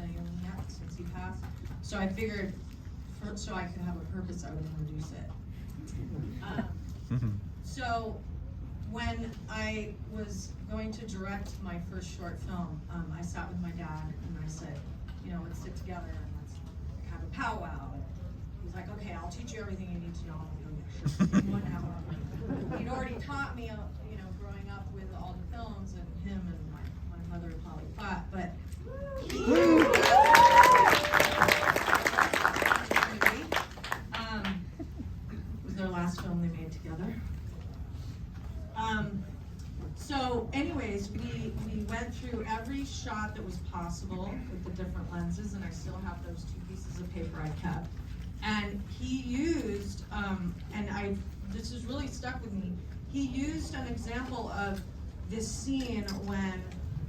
anyone yet since he passed. So I figured, so I could have a purpose, I would introduce it. So when I was going to direct my first short film, I sat with my dad and I said, you know, let's sit together and let's have a powwow. And he's like, okay, I'll teach you everything you need to know. I'm like, oh, yeah, sure. He wouldn't have a- He'd already taught me, you know, growing up with all the films and him and my mother probably fought, but was their last film they made together. So anyways, we went through every shot that was possible with the different lenses, and I still have those 2 pieces of paper I kept. And he used, this has really stuck with me, he used an example of this scene when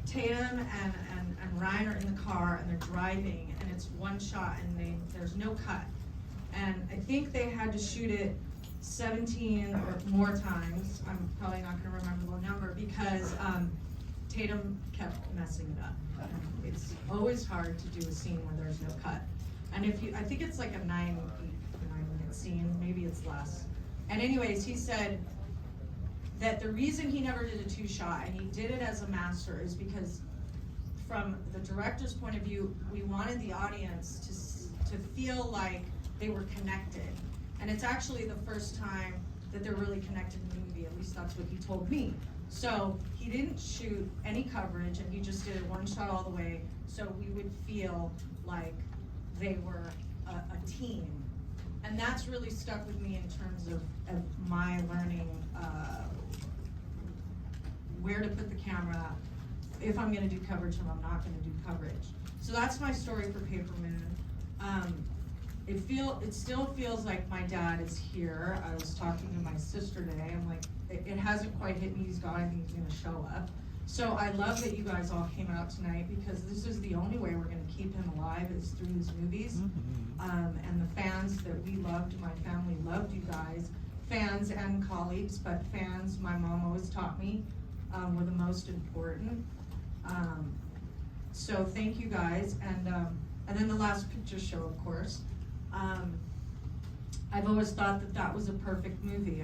Tatum and Ryan are in the car and they're driving, and it's one shot and there's no cut. And I think they had to shoot it 17 or more times. I'm probably not going to remember the number because Tatum kept messing it up. It's always hard to do a scene where there's no cut. And I think it's like a 9-minute scene, maybe it's less. And anyways, he said that the reason he never did a 2-shot, and he did it as a master, is because from the director's point of view, we wanted the audience to feel like they were connected. And it's actually the first time that they're really connected in the movie, at least that's what he told me. So he didn't shoot any coverage, and he just did it 1 shot all the way, so we would feel like they were a team. And that's really stuck with me in terms of my learning where to put the camera, if I'm gonna do coverage and I'm not gonna do coverage. So that's my story for Paper Moon. It still feels like my dad is here. I was talking to my sister today. I'm like, it hasn't quite hit me. I think he's gonna show up. So I love that you guys all came out tonight, because this is the only way we're gonna keep him alive is through his movies. And the fans that we loved, my family loved you guys, fans and colleagues, but fans, my mom always taught me, were the most important. So thank you guys, and then the last picture show, of course. I've always thought that was a perfect movie.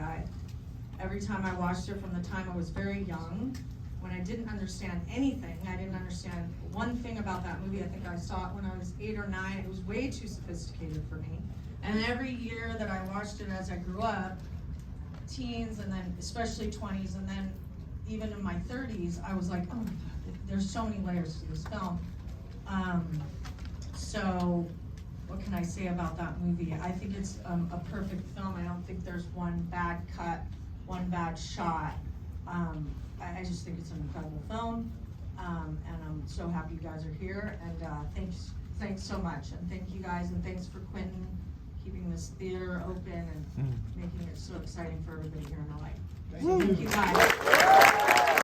Every time I watched it from the time I was very young, when I didn't understand anything, I didn't understand one thing about that movie. I think I saw it when I was 8 or 9. It was way too sophisticated for me. And every year that I watched it as I grew up, teens and then especially 20s, and then even in my 30s, I was like, oh my God, there's so many layers to this film. So what can I say about that movie? I think it's a perfect film. I don't think there's one bad cut, one bad shot. I just think it's an incredible film, and I'm so happy you guys are here, and thanks so much, and thank you guys, and thanks for Quentin keeping this theater open and making it so exciting for everybody here in LA. Thank you guys.